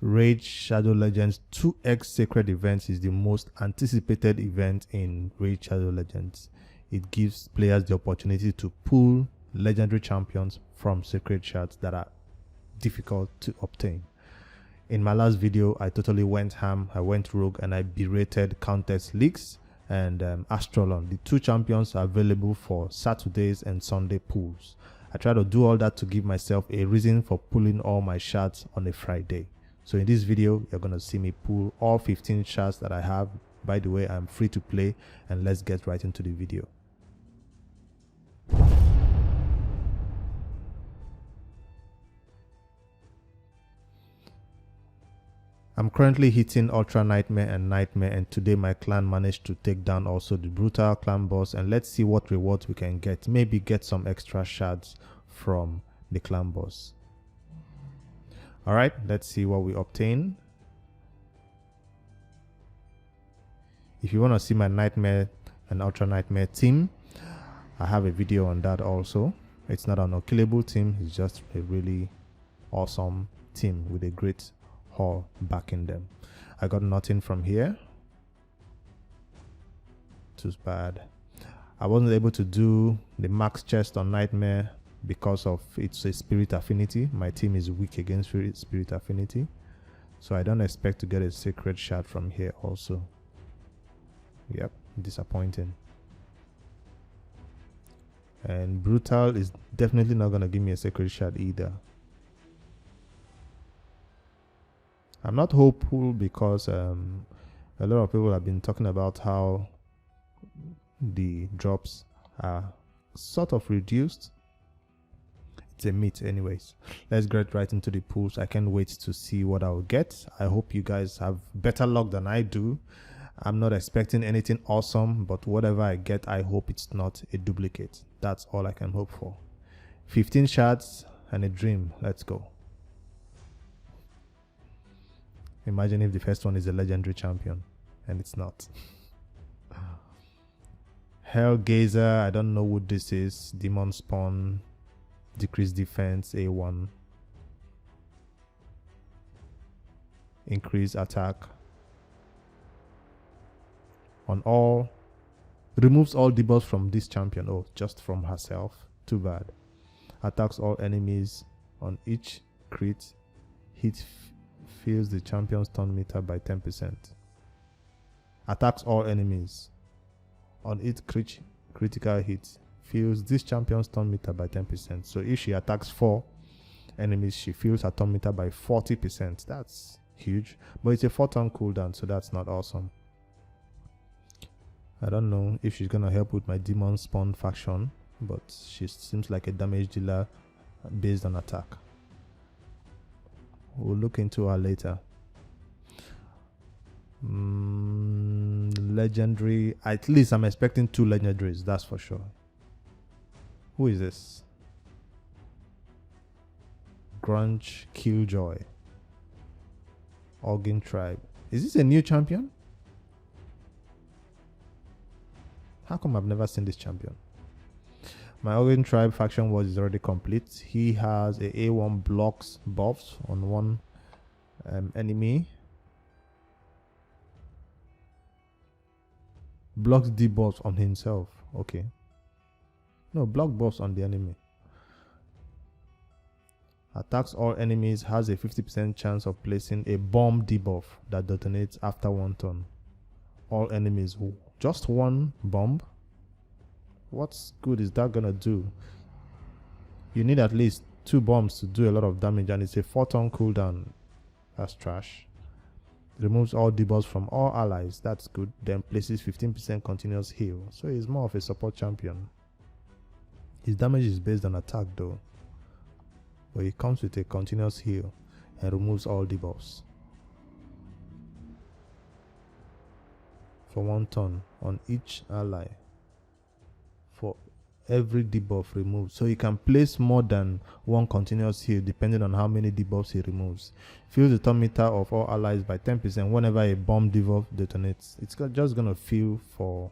Raid Shadow Legends 2x Sacred Events is the most anticipated event in Raid Shadow Legends. It gives players the opportunity to pull legendary champions from Sacred Shards that are difficult to obtain. In my last video, I totally went ham, I went rogue, and I berated Countess Leaks and Astrolon. The two champions are available for Saturdays and Sunday pulls. I try to do all that to give myself a reason for pulling all my shards on a Friday. So in this video, you're going to see me pull all 15 shards that I have. By the way, I'm free to play, and let's get right into the video. I'm currently hitting Ultra Nightmare and Nightmare, and today my clan managed to take down also the Brutal clan boss, and let's see what rewards we can get. Maybe get some extra shards from the clan boss. Alright, let's see what we obtain. If you want to see my Nightmare and Ultra Nightmare team, I have a video on that also. It's not an unkillable team, it's just a really awesome team with a great haul backing them. I got nothing from here. Too bad. I wasn't able to do the max chest on Nightmare because of it's a spirit affinity. My team is weak against spirit affinity, so I don't expect to get a sacred shard from here also. Yep, disappointing. And Brutal is definitely not gonna give me a sacred shard either. I'm not hopeful because a lot of people have been talking about how the drops are sort of reduced. It's a myth anyways. Let's get right into the pools. I can't wait to see what I'll get. I hope you guys have better luck than I do. I'm not expecting anything awesome, but whatever I get, I hope it's not a duplicate. That's all I can hope for. 15 shards and a dream. Let's go. Imagine if the first one is a legendary champion and it's not. Hellgazer, I don't know what this is. Demon Spawn, decreased defense, A1. Increase attack. On all, removes all debuffs from this champion. Oh, just from herself. Too bad. Attacks all enemies on each crit. Hit fills the champion's turn meter by 10%. Attacks all enemies on each critical hit. Fills this champion's turn meter by 10%. So if she attacks 4 enemies, she fills her turn meter by 40%. That's huge. But it's a 4-turn cooldown, so that's not awesome. I don't know if she's gonna help with my Demon Spawn faction, but she seems like a damage dealer based on attack. We'll look into her later. Legendary. At least I'm expecting 2 legendaries, that's for sure. Who is this? Grunge Killjoy. Organ Tribe. Is this a new champion? How come I've never seen this champion? My Organ Tribe faction was is already complete. He has a A1 blocks buffs on one enemy. Blocks debuffs on himself. Okay. No, block buffs on the enemy. Attacks all enemies, has a 50% chance of placing a bomb debuff that detonates after 1 turn. All enemies. Just 1 bomb? What's good is that gonna do? You need at least 2 bombs to do a lot of damage, and it's a 4-turn cooldown. That's trash. Removes all debuffs from all allies. That's good. Then places 15% continuous heal. So he's more of a support champion. His damage is based on attack though. But he comes with a continuous heal and removes all debuffs. For 1 turn on each ally. For every debuff removed. So he can place more than 1 continuous heal depending on how many debuffs he removes. Fills the turn meter of all allies by 10% whenever a bomb debuff detonates. It's just gonna fill for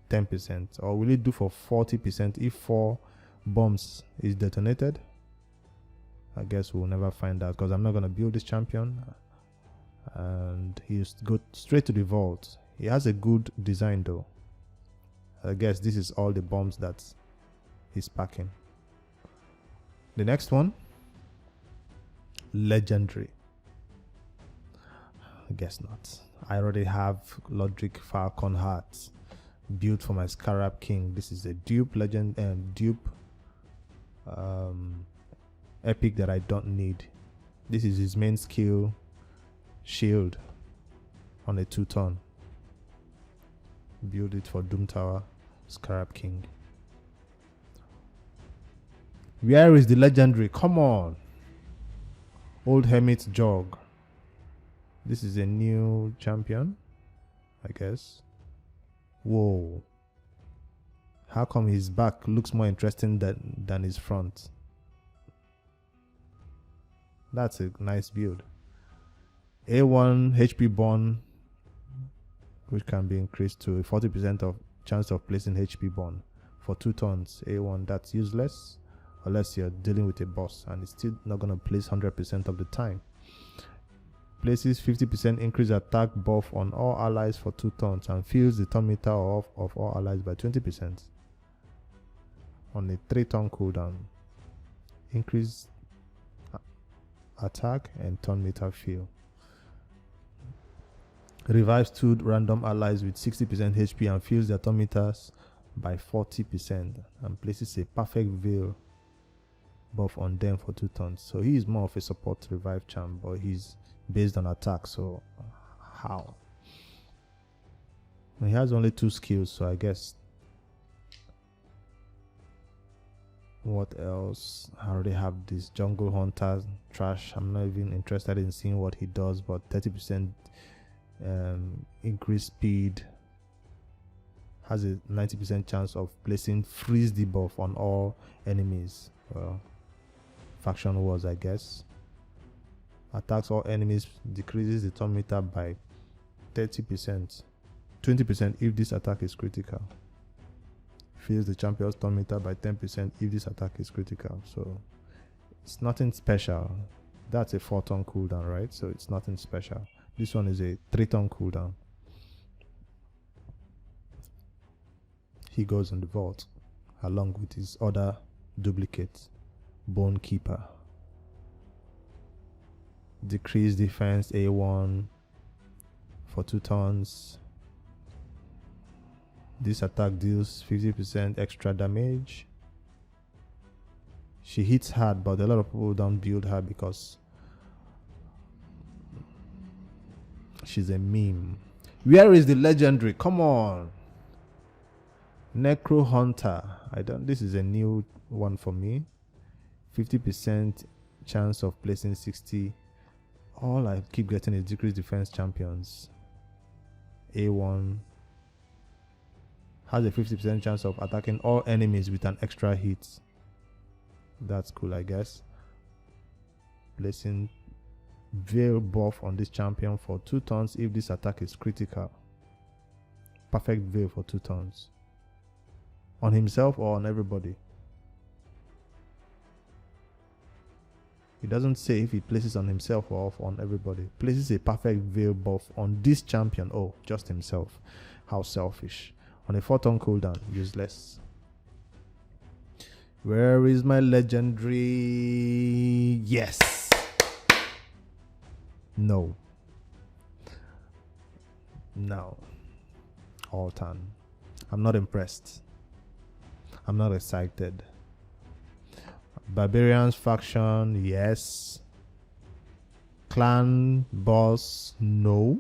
10%. Or will it do for 40% if 4 bombs is detonated? I guess we'll never find out because I'm not going to build this champion. And he's go straight to the vault. He has a good design though. I guess this is all the bombs that he's packing. The next one, legendary. I guess not. I already have Lodric Falcon Heart built for my Scarab King. This is a dupe legend and dupe epic that I don't need. This is his main skill, shield on a 2-ton. Build it for Doom Tower, Scarab King. Where is the legendary? Come on. Old Hermit's Jog. This is a new champion, I guess. Whoa. How come his back looks more interesting than his front? That's a nice build. A1 HP burn, which can be increased to a 40% of chance of placing HP burn for 2 turns. A1, that's useless unless you're dealing with a boss, and it's still not going to place 100% of the time. Places 50% increase attack buff on all allies for 2 turns and fills the turn meter of all allies by 20% on a 3-turn cooldown. Increase attack and turn meter fill. Revives 2 random allies with 60% HP and fills their turn meters by 40% and places a perfect veil buff on them for 2 turns. So he is more of a support revive champ, but he's based on attack. So how? He has only 2 skills, so I guess. What else? I already have this Jungle Hunter trash. I'm not even interested in seeing what he does, but 30% increased speed, has a 90% chance of placing freeze debuff on all enemies. Well, faction wars, I guess. Attacks all enemies, decreases the turn meter by 30%, 20% if this attack is critical. Fills the champion's turn meter by 10% if this attack is critical. So it's nothing special. That's a 4-turn cooldown, right? So it's nothing special. This one is a 3-turn cooldown. He goes on the vault along with his other duplicate, Bone Keeper. Decrease defense A1 for 2 turns. This attack deals 50% extra damage. She hits hard, but a lot of people don't build her because she's a meme. Where is the legendary? Come on. Necro Hunter. This is a new one for me. 50% chance of placing 60. All I keep getting is decreased defense champions. A1 has a 50% chance of attacking all enemies with an extra hit. That's cool, I guess. Placing veil buff on this champion for 2 turns if this attack is critical. Perfect veil for 2 turns. On himself or on everybody. It doesn't say if he places on himself or on everybody. Places a perfect veil buff on this champion. Oh, just himself. How selfish. On a 4-turn cooldown, useless. Where is my legendary? Yes. No. No. Altan. I'm not impressed. I'm not excited. Barbarians Faction, yes. Clan boss, no.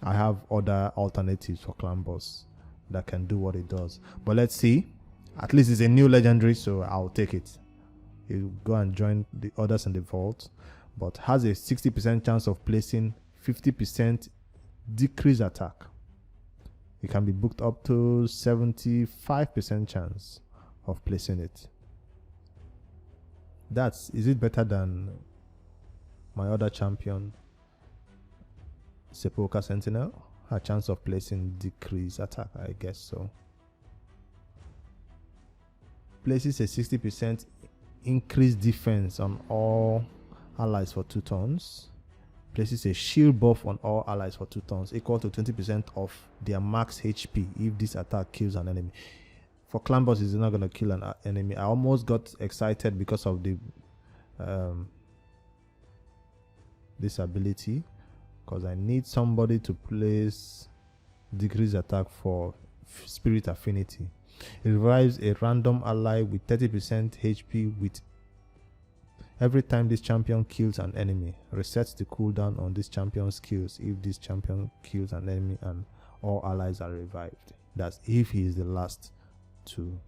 I have other alternatives for clan boss that can do what it does. But let's see. At least it's a new legendary, so I'll take it. He'll go and join the others in the vault, but has a 60% chance of placing 50% decrease attack. It can be booked up to 75% chance of placing it. Is it better than my other champion, Sepulchre Sentinel? A chance of placing decrease attack, I guess so. Places a 60% increased defense on all allies for 2 turns. Places a shield buff on all allies for 2 turns, equal to 20% of their max HP if this attack kills an enemy. For clan bosses, it's not going to kill an enemy. I almost got excited because of the this ability, because I need somebody to place decrease attack for spirit affinity. It revives a random ally with 30% HP with every time this champion kills an enemy. Resets the cooldown on this champion's skills if this champion kills an enemy and all allies are revived. That's if he is the last to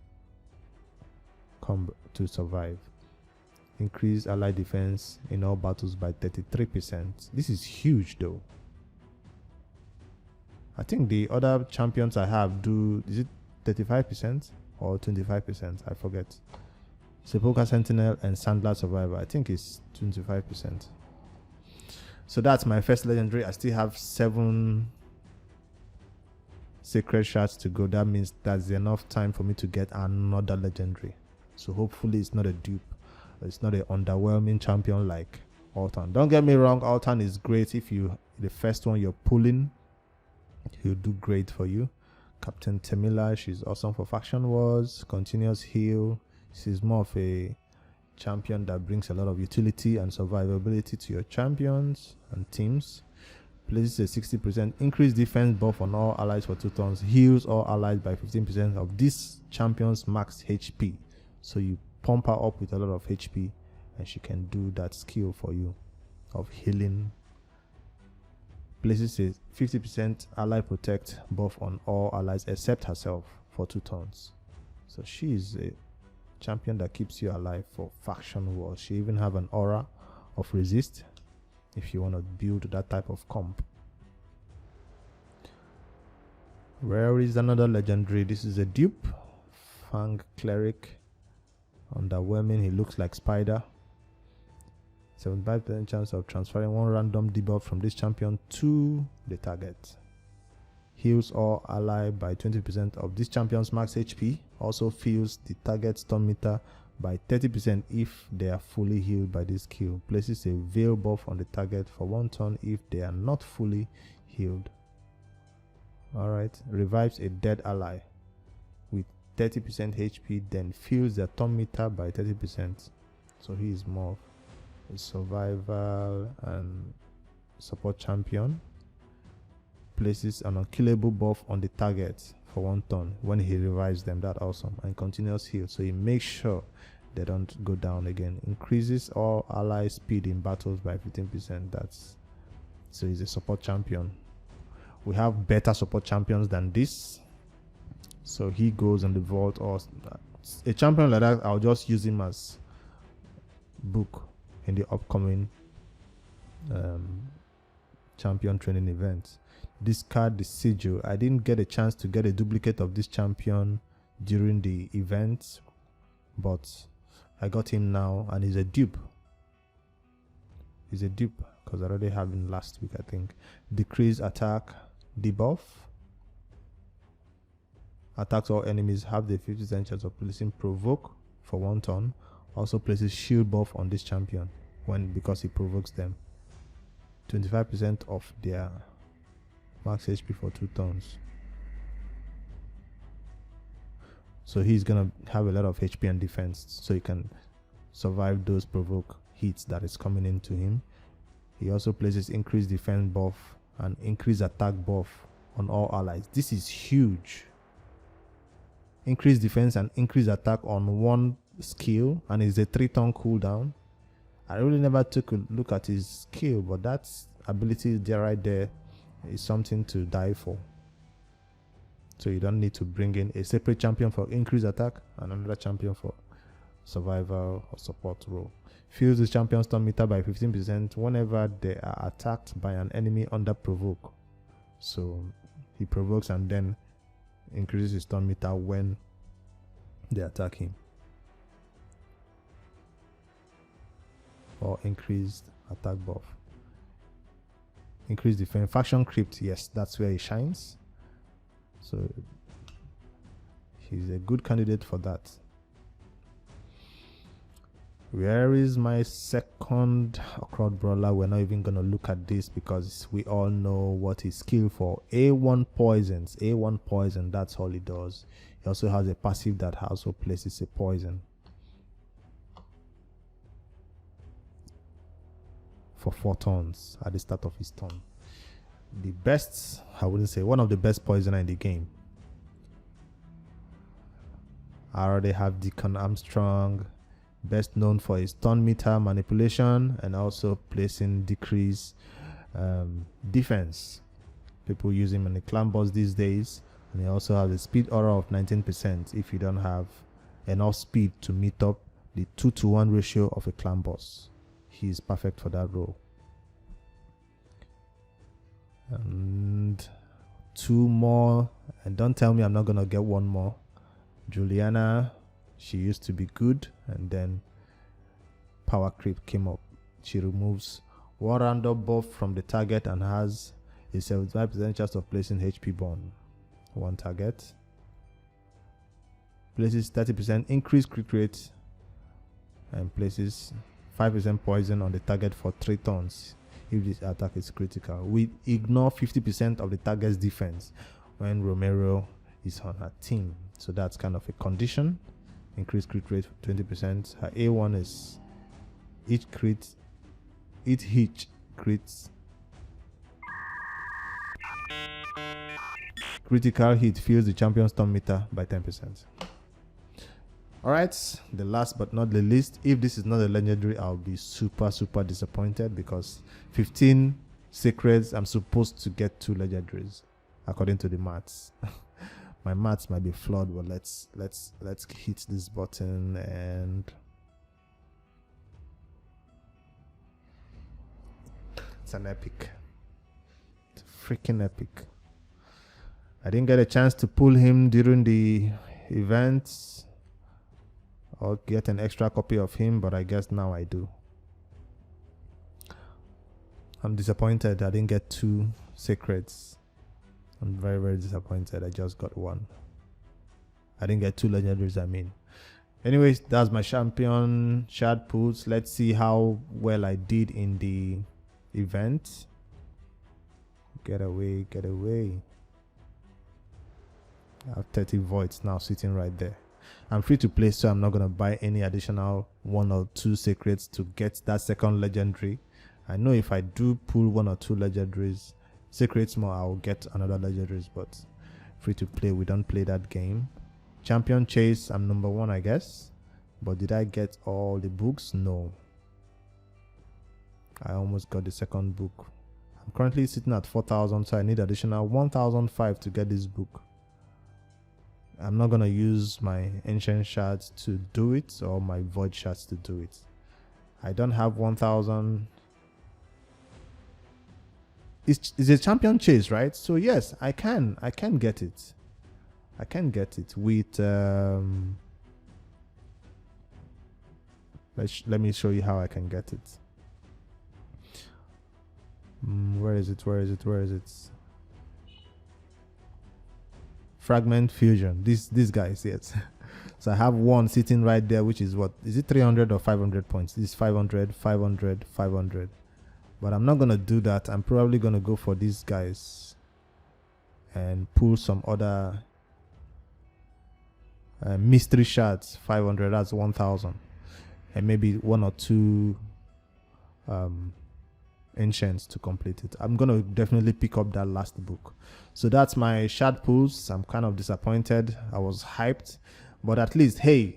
survive. Increase ally defense in all battles by 33%. This is huge though. I think the other champions I have do, is it 35% or 25%? I forget. Sepulchre Sentinel and Sandlar Survivor, I think it's 25%. So that's my first legendary. I still have 7 Sacred Shards to go. That means that's enough time for me to get another legendary. So hopefully it's not a dupe. It's not an underwhelming champion like Altan. Don't get me wrong, Altan is great. If you the first one you're pulling, he'll do great for you. Captain Temila, she's awesome for faction wars. Continuous heal. She's more of a champion that brings a lot of utility and survivability to your champions and teams. Places a 60% increased defense buff on all allies for 2 turns. Heals all allies by 15% of this champion's max HP. So you pump her up with a lot of HP and she can do that skill for you of healing. Places a 50% ally protect buff on all allies except herself for 2 turns. So she is a champion that keeps you alive for faction wars. She even have an aura of resist if you want to build that type of comp. Where is another legendary? This is a dupe. Fang Cleric. Underwhelming. He looks like Spider. 75% chance of transferring 1 random debuff from this champion to the target. Heals all ally by 20% of this champion's max HP. Also fills the target stun meter by 30% if they are fully healed by this skill. Places a veil buff on the target for 1 turn if they are not fully healed. Alright, revives a dead ally with 30% HP, then fills their stun meter by 30%. So he is more of a survival and support champion. Places an unkillable buff on the target for 1 turn when he revives them. That's awesome. And continuous heal, so he makes sure they don't go down again. Increases all ally speed in battles by 15%. So he's a support champion. We have better support champions than this, so he goes on the vault. Or a champion like that, I'll just use him as book in the upcoming champion training event. Discard the sigil. I didn't get a chance to get a duplicate of this champion during the event, but I got him now, and he's a dupe. He's a dupe because I already have him last week, I think. Decrease attack debuff. Attacks all enemies have the 50% chance of placing provoke for 1 turn. Also places shield buff on this champion because he provokes them. 25% of their max HP for 2 turns. So he's gonna have a lot of HP and defense, so he can survive those provoke hits that is coming into him. He also places increased defense buff and increased attack buff on all allies. This is huge. Increased defense and increased attack on 1 skill, and it's a 3-turn cooldown. I really never took a look at his skill, but that ability there right there is something to die for. So you don't need to bring in a separate champion for increased attack and another champion for survival or support role. Fills the champion's stun meter by 15% whenever they are attacked by an enemy under provoke. So he provokes and then increases his stun meter when they attack him. Or increased attack buff. Increased defense. Faction crypt, yes, that's where he shines. So he's a good candidate for that. Where is my second Occult Brawler? We're not even gonna look at this because we all know what he's skilled for. A1 poisons. A1 poison, that's all he does. He also has a passive that also places a poison for 4 turns at the start of his turn. The best, I wouldn't say, one of the best poisoner in the game. I already have Deacon Armstrong, best known for his turn meter manipulation and also placing decrease defense. People use him in the clan boss these days, and he also has a speed aura of 19% if you don't have enough speed to meet up the 2-to-1 ratio of a clan boss. He's perfect for that role. And 2 more, and don't tell me I'm not gonna get 1 more. Juliana, she used to be good, and then power creep came up. She removes 1 random buff from the target and has a 75% chance of placing HP burn. 1 target. Places 30% increased crit rate and places 5% poison on the target for 3 turns if this attack is critical. We ignore 50% of the target's defense when Romero is on her team. So that's kind of a condition. Increased crit rate 20%. Her A1 is each hit crits. Critical hit fills the champion's turn meter by 10%. Alright, the last but not the least, if this is not a legendary, I'll be super disappointed because 15 secrets, I'm supposed to get 2 legendaries according to the maths. My maths might be flawed, but let's hit this button and it's an epic. It's freaking epic. I didn't get a chance to pull him during the events or get an extra copy of him, but I guess now I do. I'm disappointed I didn't get 2 secrets. I'm very disappointed. I just got 1. I didn't get 2 legendaries, I mean. Anyways, that's my champion shard pools. Let's see how well I did in the event. Get away. I have 30 voids now sitting right there. I'm free to play, so I'm not gonna buy any additional 1 or 2 secrets to get that second legendary. I know if I do pull 1 or 2 legendaries, secrets more, I'll get another legendaries, but free to play, we don't play that game. Champion chase, I'm number 1, I guess. But did I get all the books? No. I almost got the second book. I'm currently sitting at 4,000, so I need additional 1,005 to get this book. I'm not gonna use my ancient shards to do it or my void shards to do it. I don't have 1,000. It's a champion chase, right? So yes, I can get it. I can get it with let me show you how I can get it. Where is it? Fragment fusion. These guys, yes. So I have 1 sitting right there, which is what is it, 300 or 500 points? This is 500. But I'm not gonna do that. I'm probably gonna go for these guys and pull some other mystery shards. 500, that's 1,000, and maybe 1 or 2 ancients to complete it. I'm gonna definitely pick up that last book. So that's my shard pulls. I'm kind of disappointed. I was hyped, but at least, hey,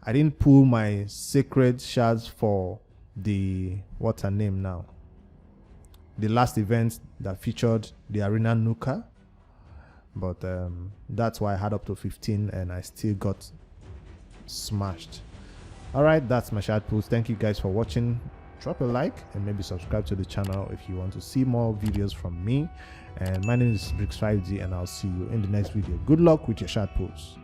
I didn't pull my sacred shards for the, what's her name now, the last event that featured the arena nuka, but that's why I had up to 15 and I still got smashed. All right, that's my shard pulls. Thank you guys for watching. Drop a like and maybe subscribe to the channel if you want to see more videos from me. And my name is Brix5G, and I'll see you in the next video. Good luck with your shard pulls.